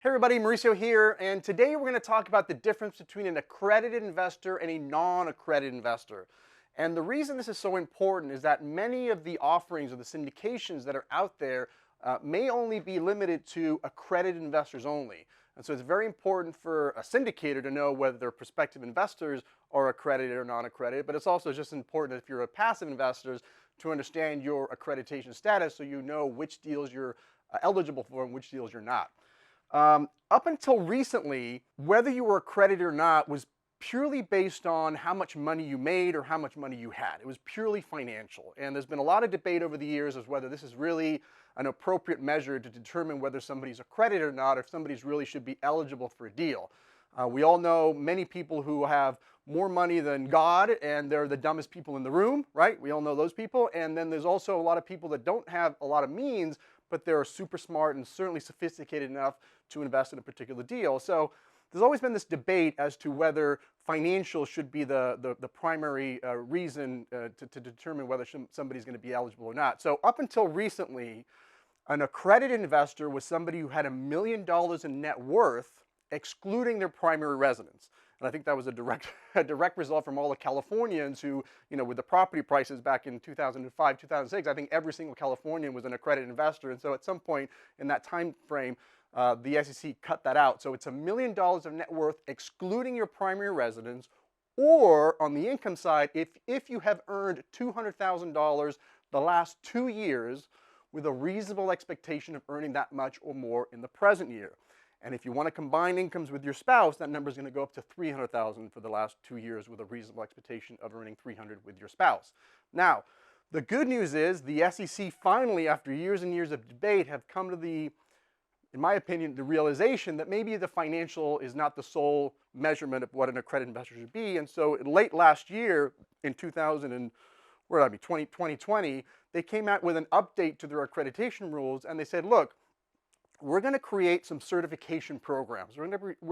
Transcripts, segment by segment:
Hey everybody, Mauricio here, and today we're going to talk about the difference between an accredited investor and a non-accredited investor. And the reason this is so important is that many of the offerings or the syndications that are out there may only be limited to accredited investors only. And so it's very important for a syndicator to know whether their prospective investors are accredited or non-accredited, but it's also just important if you're a passive investor to understand your accreditation status so you know which deals you're eligible for and which deals you're not. Up until recently, whether you were accredited or not was purely based on how much money you made or how much money you had. It was purely financial. And there's been a lot of debate over the years as whether this is really an appropriate measure to determine whether somebody's accredited or not, or if somebody's really should be eligible for a deal. We all know many people who have more money than God, and they're the dumbest people in the room, right? We all know those people. And then there's also a lot of people that don't have a lot of means, but they're super smart and certainly sophisticated enough to invest in a particular deal. So there's always been this debate as to whether financial should be the primary reason to determine whether somebody's going to be eligible or not. So up until recently, an accredited investor was somebody who had $1 million in net worth, excluding their primary residence. And I think that was a direct result from all the Californians who, with the property prices back in 2005, 2006, I think every single Californian was an accredited investor. And so at some point in that time frame, the SEC cut that out. So it's $1 million of net worth excluding your primary residence, or on the income side, if you have earned $200,000 the last 2 years with a reasonable expectation of earning that much or more in the present year. And if you want to combine incomes with your spouse, that number is going to go up to $300,000 for the last 2 years with a reasonable expectation of earning $300,000 with your spouse. Now, the good news is the SEC finally, after years and years of debate, have come to in my opinion, the realization that maybe the financial is not the sole measurement of what an accredited investor should be. And so late last year, in 2020, they came out with an update to their accreditation rules, and they said, look, we're going to create some certification programs. We're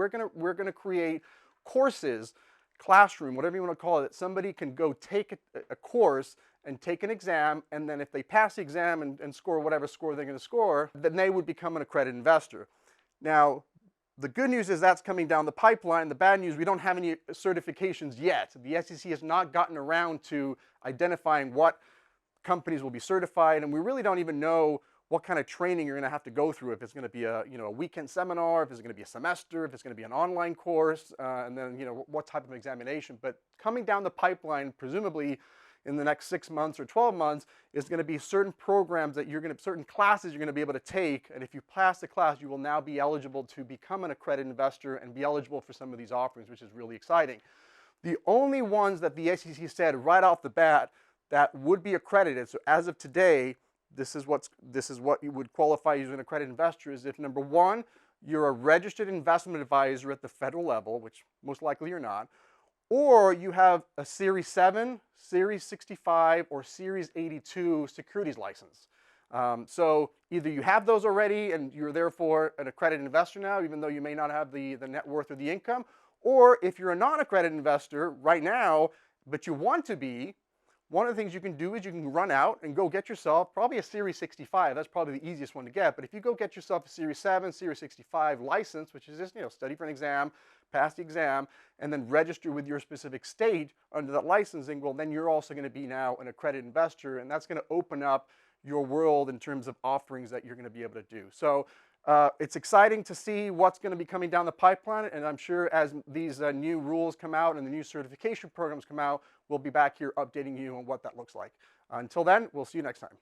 going to create courses, classroom, whatever you want to call it, that somebody can go take a course and take an exam, and then if they pass the exam and score whatever score they're going to score, then they would become an accredited investor. Now, the good news is that's coming down the pipeline. The bad news, we don't have any certifications yet. The SEC has not gotten around to identifying what companies will be certified, and we really don't even know what kind of training you're going to have to go through, if it's going to be a weekend seminar, if it's going to be a semester, if it's going to be an online course, and then what type of examination. But coming down the pipeline, presumably in the next 6 months or 12 months, is going to be certain programs that certain classes you're going to be able to take, and if you pass the class, you will now be eligible to become an accredited investor and be eligible for some of these offerings, which is really exciting. The only ones that the SEC said right off the bat that would be accredited, so as of today, this is what you would qualify as an accredited investor, is if, number one, you're a registered investment advisor at the federal level, which most likely you're not, or you have a Series 7, Series 65, or Series 82 securities license. So either you have those already and you're therefore an accredited investor now, even though you may not have the net worth or the income, or if you're a non-accredited investor right now, but you want to be, one of the things you can do is you can run out and go get yourself probably a Series 65. That's probably the easiest one to get. But if you go get yourself a Series 7, Series 65 license, which is just study for an exam, pass the exam, and then register with your specific state under that licensing, well, then you're also going to be now an accredited investor, and that's going to open up your world in terms of offerings that you're going to be able to do. So it's exciting to see what's going to be coming down the pipeline, and I'm sure as these new rules come out and the new certification programs come out, we'll be back here updating you on what that looks like. Until then, we'll see you next time.